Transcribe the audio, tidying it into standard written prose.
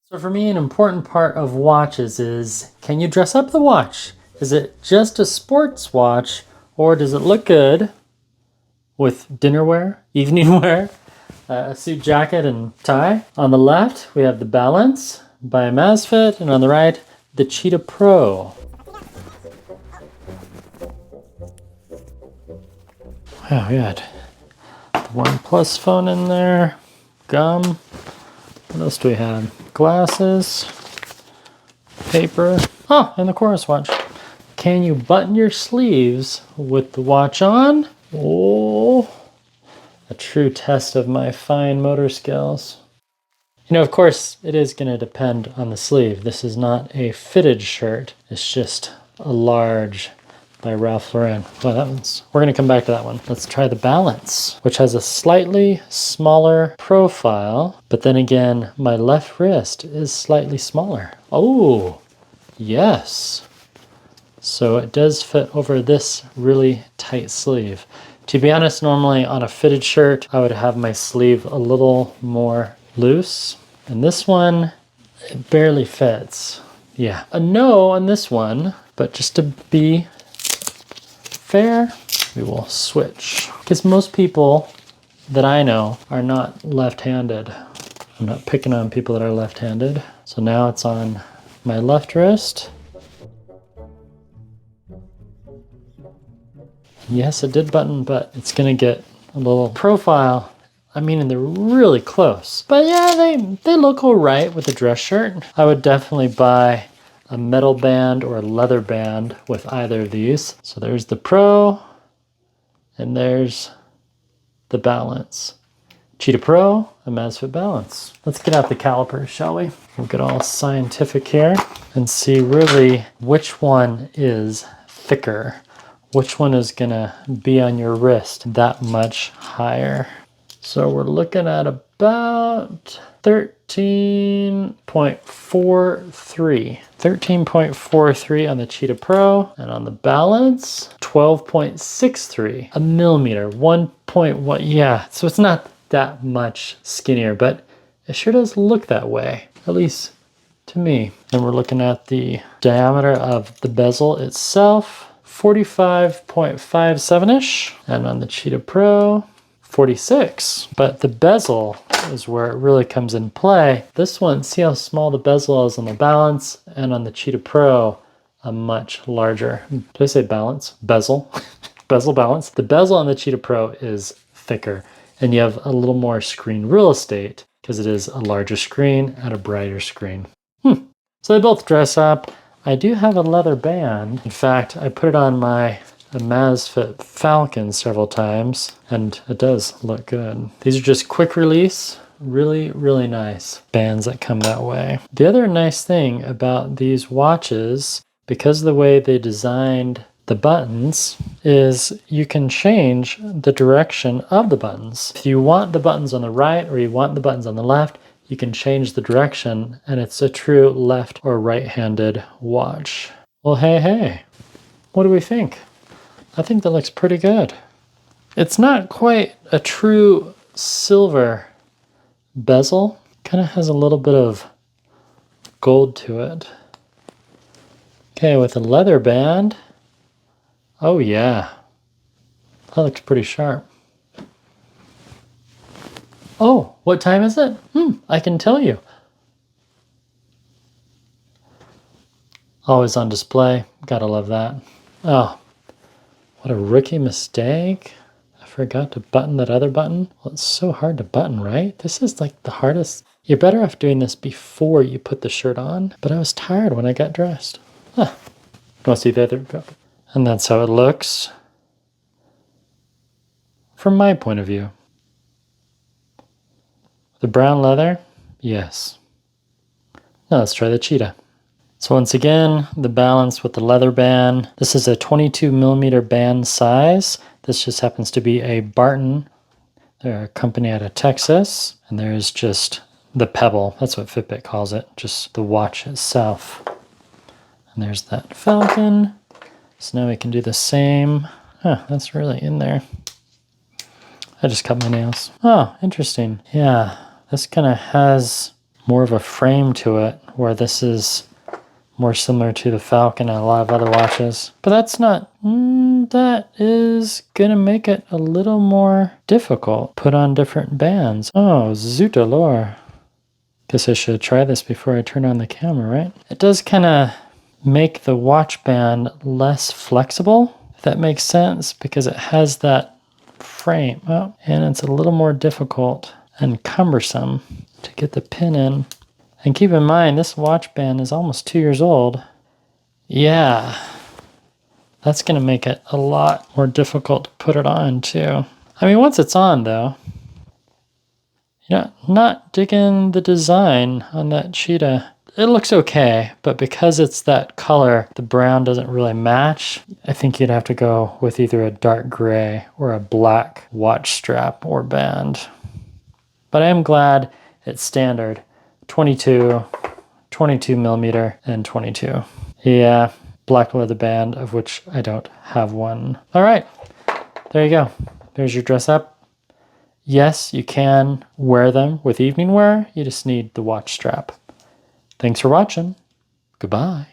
So for me, an important part of watches is, can you dress up the watch? Is it just a sports watch, or does it look good with dinner wear, evening wear, a suit jacket and tie? On the left, we have the Balance by Amazfit, and on the right, the Cheetah Pro. Wow, we had the OnePlus phone in there, gum. What else do we have? Glasses, paper. Oh, and the Chorus watch. Can you button your sleeves with the watch on? Oh, a true test of my fine motor skills. You know, of course, it is going to depend on the sleeve. This is not a fitted shirt. It's just a large by Ralph Lauren. Well, we're going to come back to that one. Let's try the Balance, which has a slightly smaller profile, but then again, my left wrist is slightly smaller. Oh, yes. So it does fit over this really tight sleeve. To be honest, normally on a fitted shirt, I would have my sleeve a little more loose. And this one, it barely fits. Yeah, a no on this one, but just to be fair, we will switch. Because most people that I know are not left-handed. I'm not picking on people that are left-handed. So now it's on my left wrist. Yes, it did button, but it's gonna get a little profile. I mean, and they're really close. But yeah, they look all right with a dress shirt. I would definitely buy a metal band or a leather band with either of these. So there's the Pro, and there's the Balance. Cheetah Pro, Amazfit Balance. Let's get out the calipers, shall we? We'll get all scientific here and see really which one is thicker. Which one is gonna be on your wrist that much higher? So we're looking at about 13.43. 13.43 on the Cheetah Pro, and on the Balance, 12.63. A millimeter, 1.1, yeah. So it's not that much skinnier, but it sure does look that way, at least to me. And we're looking at the diameter of the bezel itself, 45.57-ish, and on the Cheetah Pro, 46. But the bezel is where it really comes in play. This one, see how small the bezel is on the Balance, and on the Cheetah Pro, a much larger. Did I say Balance? Bezel. Bezel Balance. The bezel on the Cheetah Pro is thicker, and you have a little more screen real estate because it is a larger screen and a brighter screen. So they both dress up. I do have a leather band. In fact, I put it on my Amazfit Falcon several times, and it does look good. These are just quick release, really, really nice bands that come that way. The other nice thing about these watches, because of the way they designed the buttons, is you can change the direction of the buttons. If you want the buttons on the right or you want the buttons on the left, you can change the direction, and it's a true left or right-handed watch. Well, hey, what do we think? I think that looks pretty good. It's not quite a true silver bezel. Kind of has a little bit of gold to it. Okay, with a leather band. Oh yeah, that looks pretty sharp. Oh, what time is it? I can tell you. Always on display. Gotta love that. Oh, what a rookie mistake. I forgot to button that other button. Well, it's so hard to button, right? This is like the hardest. You're better off doing this before you put the shirt on, but I was tired when I got dressed. Huh. You want to see the other? And that's how it looks from my point of view. The brown leather? Yes. Now let's try the Cheetah. So once again, the Balance with the leather band. This is a 22mm band size. This just happens to be a Barton. They're a company out of Texas. And there's just the pebble. That's what Fitbit calls it. Just the watch itself. And there's that Falcon. So now we can do the same. Huh, that's really in there. I just cut my nails. Oh, interesting. Yeah, this kind of has more of a frame to it, where this is more similar to the Falcon and a lot of other watches. But that's not, that is gonna make it a little more difficult. Put on different bands. Oh, zut alors. Guess I should try this before I turn on the camera, right? It does kind of make the watch band less flexible, if that makes sense, because it has that frame. Oh, and it's a little more difficult and cumbersome to get the pin in. And keep in mind, this watch band is almost 2 years old. Yeah, that's going to make it a lot more difficult to put it on too. I mean, once it's on though, not digging the design on that Cheetah. It looks okay, but because it's that color, the brown doesn't really match. I think you'd have to go with either a dark gray or a black watch strap or band. But I am glad it's standard. 22 millimeter, and 22. Yeah, black leather band, of which I don't have one. All right, there you go. There's your dress up. Yes, you can wear them with evening wear. You just need the watch strap. Thanks for watching. Goodbye.